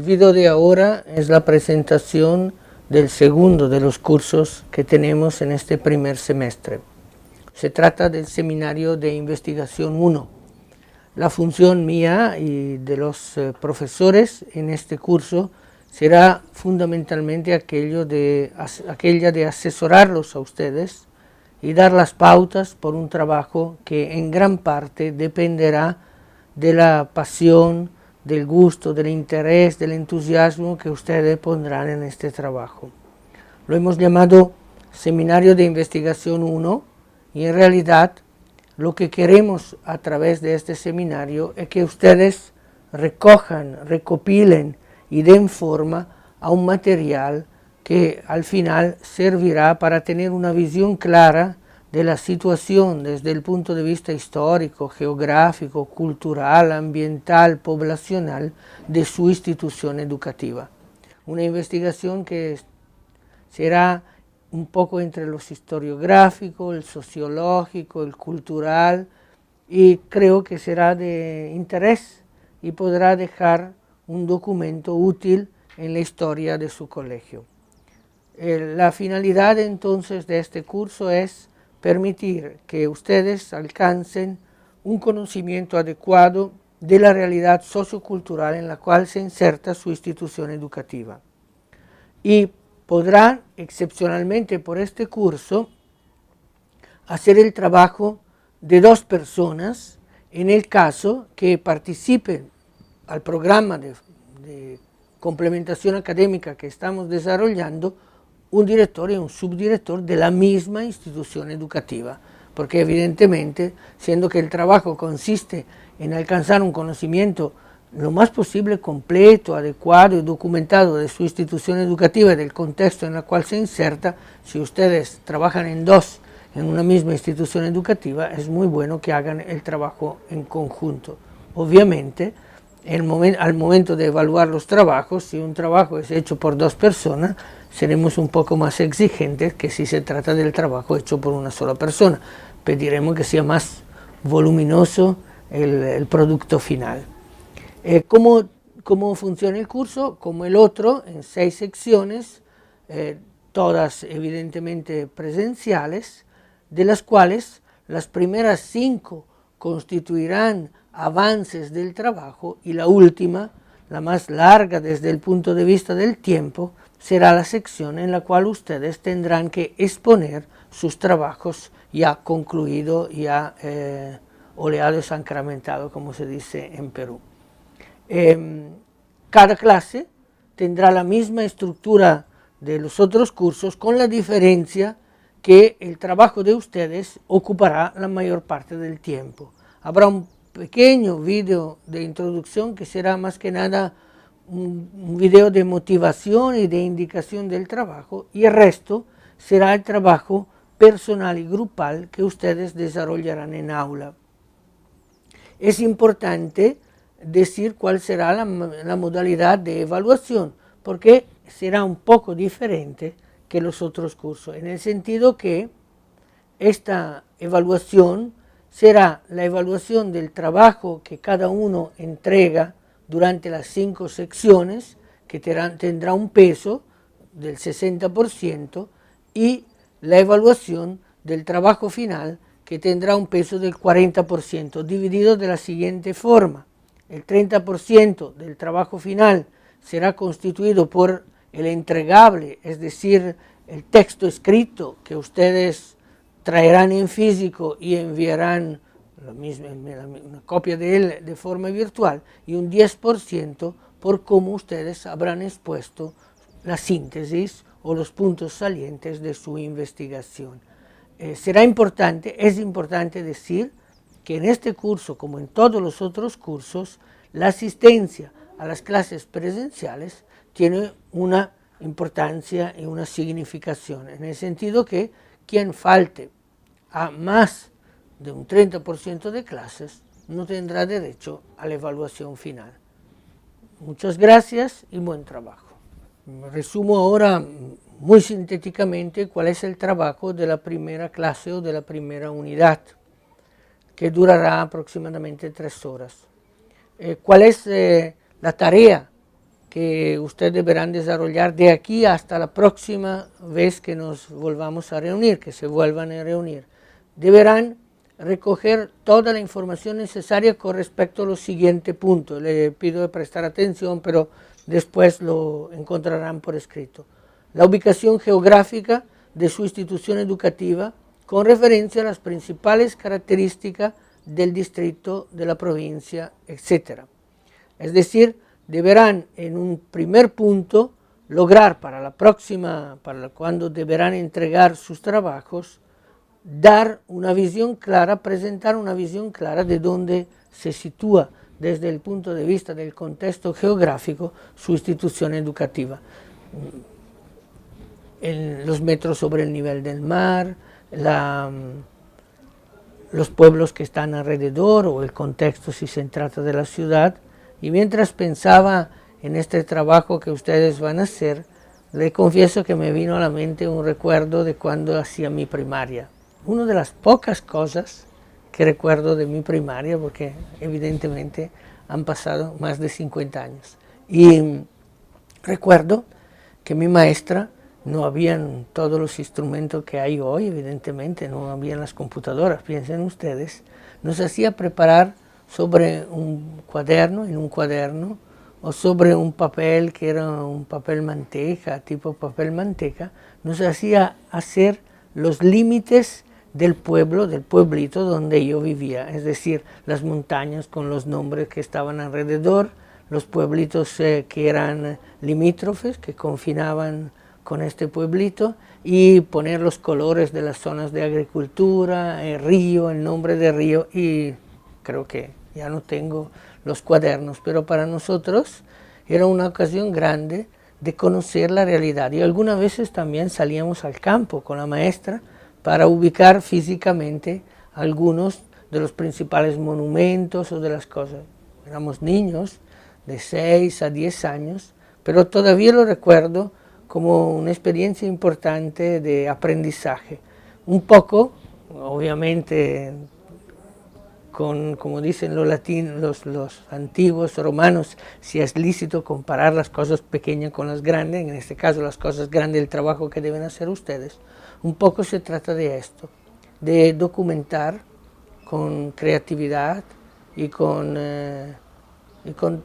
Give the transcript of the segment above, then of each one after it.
video de ahora es la presentación del segundo de los cursos que tenemos en este primer semestre. Se trata del seminario de investigación 1. La función mía y de los profesores en este curso será fundamentalmente aquella de asesorarlos a ustedes y dar las pautas por un trabajo que en gran parte dependerá de la pasión, del gusto, del interés, del entusiasmo que ustedes pondrán en este trabajo. Lo hemos llamado Seminario de Investigación 1 y en realidad lo que queremos a través de este seminario es que ustedes recojan, recopilen y den forma a un material que al final servirá para tener una visión clara de la situación desde el punto de vista histórico, geográfico, cultural, ambiental, poblacional de su institución educativa. Una investigación que será un poco entre los historiográfico, el sociológico, el cultural, y creo que será de interés y podrá dejar un documento útil en la historia de su colegio. La finalidad entonces de este curso es permitir que ustedes alcancen un conocimiento adecuado de la realidad sociocultural en la cual se inserta su institución educativa. Y podrán, excepcionalmente por este curso, hacer el trabajo de 2 personas en el caso que participen al programa de complementación académica que estamos desarrollando un director y un subdirector de la misma institución educativa, porque evidentemente, siendo que el trabajo consiste en alcanzar un conocimiento lo más posible completo, adecuado y documentado de su institución educativa y del contexto en el cual se inserta, si ustedes trabajan en 2 en una misma institución educativa, es muy bueno que hagan el trabajo en conjunto. Obviamente, al momento de evaluar los trabajos, si un trabajo es hecho por 2 personas, seremos un poco más exigentes que si se trata del trabajo hecho por una sola persona. Pediremos que sea más voluminoso el producto final. ¿Cómo funciona el curso? Como el otro, en 6 secciones, todas evidentemente presenciales, de las cuales las primeras 5 constituirán avances del trabajo y la última, la más larga desde el punto de vista del tiempo, será la sección en la cual ustedes tendrán que exponer sus trabajos ya concluido, ya oleado y sacramentado, como se dice en Perú. Cada clase tendrá la misma estructura de los otros cursos, con la diferencia que el trabajo de ustedes ocupará la mayor parte del tiempo. Habrá un pequeño video de introducción que será más que nada un video de motivación y de indicación del trabajo, y el resto será el trabajo personal y grupal que ustedes desarrollarán en aula. Es importante decir cuál será la modalidad de evaluación, porque será un poco diferente que los otros cursos, en el sentido que esta evaluación será la evaluación del trabajo que cada uno entrega durante las 5 secciones, que tendrá un peso del 60%, y la evaluación del trabajo final, que tendrá un peso del 40%, dividido de la siguiente forma. El 30% del trabajo final será constituido por el entregable, es decir, el texto escrito que ustedes traerán en físico y enviarán una copia de él de forma virtual, y un 10% por cómo ustedes habrán expuesto la síntesis o los puntos salientes de su investigación. Es importante decir que en este curso, como en todos los otros cursos, la asistencia a las clases presenciales tiene una importancia y una significación, en el sentido que quien falte a más de un 30% de clases no tendrá derecho a la evaluación final. Muchas gracias y buen trabajo. Resumo ahora muy sintéticamente cuál es el trabajo de la primera clase o de la primera unidad, que durará aproximadamente 3 horas. ¿Cuál es la tarea que ustedes deberán desarrollar de aquí hasta la próxima vez que nos volvamos a reunir, que se vuelvan a reunir. Deberán recoger toda la información necesaria con respecto a los siguientes puntos. Le pido de prestar atención, pero después lo encontrarán por escrito. La ubicación geográfica de su institución educativa con referencia a las principales características del distrito, de la provincia, etc. Es decir, deberán en un primer punto lograr para la próxima, cuando deberán entregar sus trabajos, dar una visión clara, presentar una visión clara de dónde se sitúa desde el punto de vista del contexto geográfico su institución educativa. Los metros sobre el nivel del mar, los pueblos que están alrededor o el contexto si se trata de la ciudad. Y mientras pensaba en este trabajo que ustedes van a hacer, le confieso que me vino a la mente un recuerdo de cuando hacía mi primaria. Una de las pocas cosas que recuerdo de mi primaria, porque evidentemente han pasado más de 50 años. Y recuerdo que mi maestra, no habían todos los instrumentos que hay hoy, evidentemente, no habían las computadoras, piensen ustedes, nos hacía preparar sobre un cuaderno, en un cuaderno, o sobre un papel que era un papel manteca, tipo papel manteca, nos hacía hacer los límites del pueblo, del pueblito donde yo vivía, es decir, las montañas con los nombres que estaban alrededor, los pueblitos que eran limítrofes, que confinaban con este pueblito, y poner los colores de las zonas de agricultura, el río, el nombre del río, y creo que ya no tengo los cuadernos, pero para nosotros era una ocasión grande de conocer la realidad, y algunas veces también salíamos al campo con la maestra para ubicar físicamente algunos de los principales monumentos o de las cosas. Éramos niños de 6 a 10 años, pero todavía lo recuerdo como una experiencia importante de aprendizaje. Un poco, obviamente, como dicen los antiguos romanos, si es lícito comparar las cosas pequeñas con las grandes, en este caso las cosas grandes, el trabajo que deben hacer ustedes, un poco se trata de esto, de documentar con creatividad y con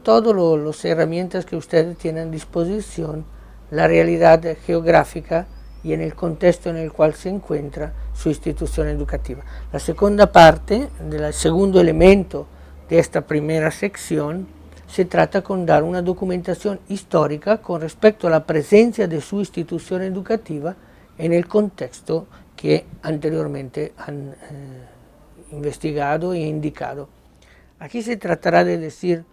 todas las herramientas que ustedes tienen a disposición la realidad geográfica y en el contexto en el cual se encuentra su institución educativa. La segunda parte, el segundo elemento de esta primera sección, se trata con dar una documentación histórica con respecto a la presencia de su institución educativa en el contexto que anteriormente han investigado e indicado. Aquí se tratará de decir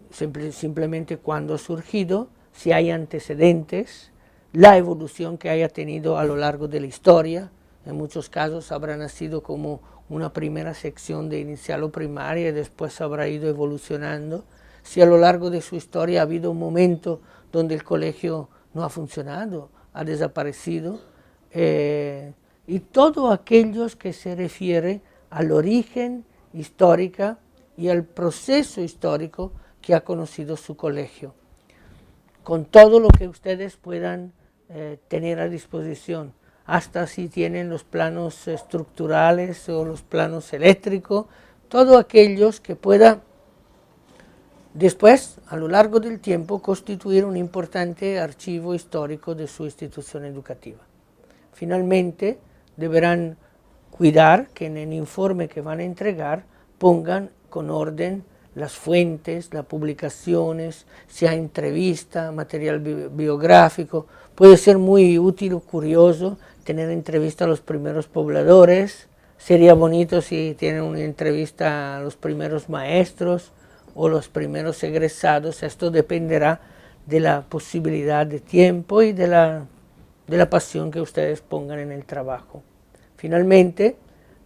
simplemente cuándo ha surgido, si hay antecedentes, la evolución que haya tenido a lo largo de la historia. En muchos casos habrá nacido como una primera sección de inicial o primaria y después habrá ido evolucionando. Si a lo largo de su historia ha habido un momento donde el colegio no ha funcionado, ha desaparecido, y todo aquello que se refiere al origen histórico y al proceso histórico que ha conocido su colegio, con todo lo que ustedes puedan tener a disposición, hasta si tienen los planos estructurales o los planos eléctricos, todo aquellos que pueda después, a lo largo del tiempo, constituir un importante archivo histórico de su institución educativa. Finalmente, deberán cuidar que en el informe que van a entregar pongan con orden las fuentes, las publicaciones, si hay entrevista, material biográfico. Puede ser muy útil o curioso tener entrevista a los primeros pobladores. Sería bonito si tienen una entrevista a los primeros maestros o los primeros egresados. Esto dependerá de la posibilidad de tiempo y de la pasión que ustedes pongan en el trabajo. Finalmente,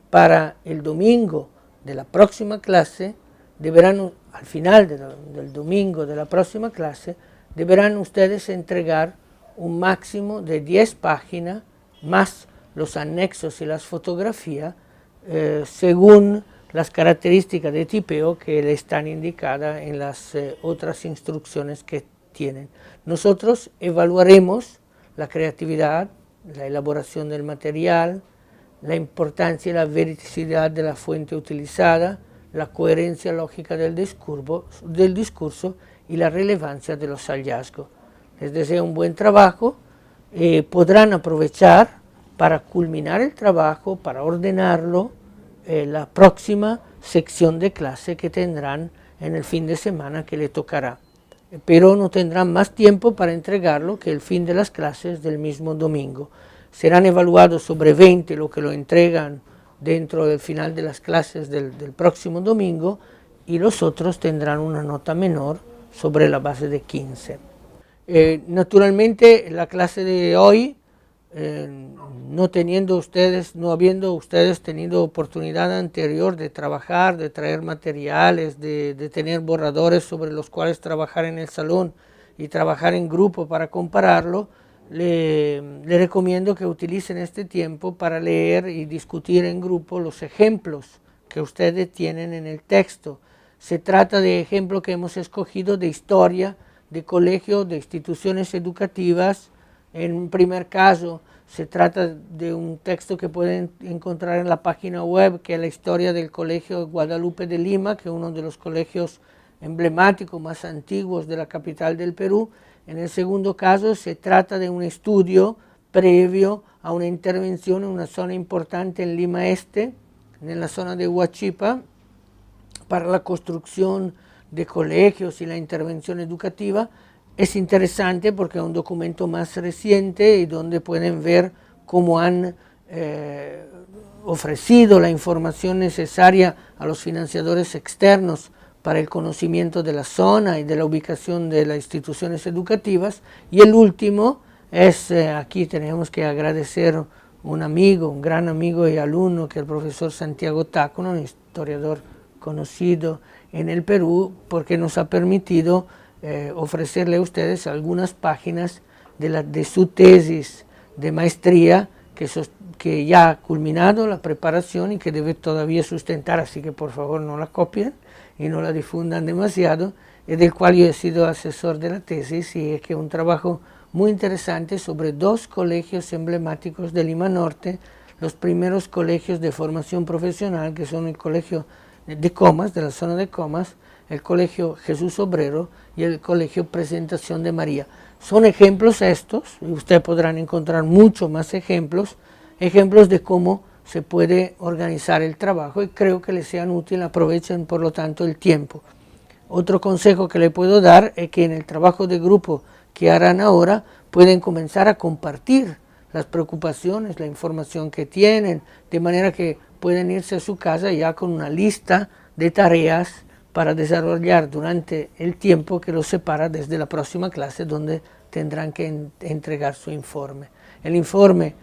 para el domingo de la próxima clase, deberán, al final del domingo de la próxima clase, deberán ustedes entregar un máximo de 10 páginas, más los anexos y las fotografías, según las características de tipeo que le están indicadas en las otras instrucciones que tienen. Nosotros evaluaremos la creatividad, la elaboración del material, la importancia y la vericidad de la fuente utilizada, la coherencia lógica del discurso y la relevancia de los hallazgos. Les deseo un buen trabajo. Podrán aprovechar para culminar el trabajo, para ordenarlo, la próxima sección de clase que tendrán en el fin de semana que le tocará. Pero no tendrán más tiempo para entregarlo que el fin de las clases del mismo domingo. Serán evaluados sobre 20 lo que lo entregan dentro del final de las clases del próximo domingo, y los otros tendrán una nota menor sobre la base de 15. Naturalmente la clase de hoy, no habiendo ustedes tenido oportunidad anterior de trabajar, de traer materiales, de tener borradores sobre los cuales trabajar en el salón y trabajar en grupo para compararlo, le recomiendo que utilicen este tiempo para leer y discutir en grupo los ejemplos que ustedes tienen en el texto. Se trata de ejemplos que hemos escogido de historia, de colegios, de instituciones educativas. En un primer caso se trata de un texto que pueden encontrar en la página web, que es la historia del Colegio Guadalupe de Lima, que es uno de los colegios emblemáticos más antiguos de la capital del Perú. En el segundo caso se trata de un estudio previo a una intervención en una zona importante en Lima Este, en la zona de Huachipa, para la construcción de colegios y la intervención educativa. Es interesante porque es un documento más reciente y donde pueden ver cómo han ofrecido la información necesaria a los financiadores externos para el conocimiento de la zona y de la ubicación de las instituciones educativas. Y el último es, aquí tenemos que agradecer un amigo, un gran amigo y alumno, que es el profesor Santiago Tacona, un historiador conocido en el Perú, porque nos ha permitido ofrecerle a ustedes algunas páginas de su tesis de maestría que ya ha culminado la preparación y que debe todavía sustentar, así que por favor no la copien y no la difundan demasiado, y del cual yo he sido asesor de la tesis, y es que es un trabajo muy interesante sobre 2 colegios emblemáticos de Lima Norte, los primeros colegios de formación profesional, que son el Colegio de Comas, de la zona de Comas, el Colegio Jesús Obrero y el Colegio Presentación de María. Son ejemplos estos, y ustedes podrán encontrar muchos más ejemplos de cómo se puede organizar el trabajo, y creo que les sean útiles. Aprovechen por lo tanto el tiempo. Otro consejo que le puedo dar es que en el trabajo de grupo que harán ahora pueden comenzar a compartir las preocupaciones, la información que tienen, de manera que pueden irse a su casa ya con una lista de tareas para desarrollar durante el tiempo que los separa desde la próxima clase, donde tendrán que entregar su informe. El informe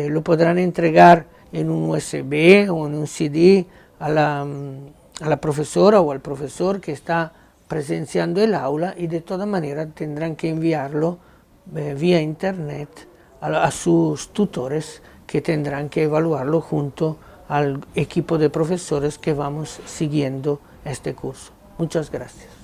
lo podrán entregar en un USB o en un CD a la profesora o al profesor que está presenciando el aula, y de todas maneras tendrán que enviarlo vía internet a sus tutores, que tendrán que evaluarlo junto al equipo de profesores que vamos siguiendo este curso. Muchas gracias.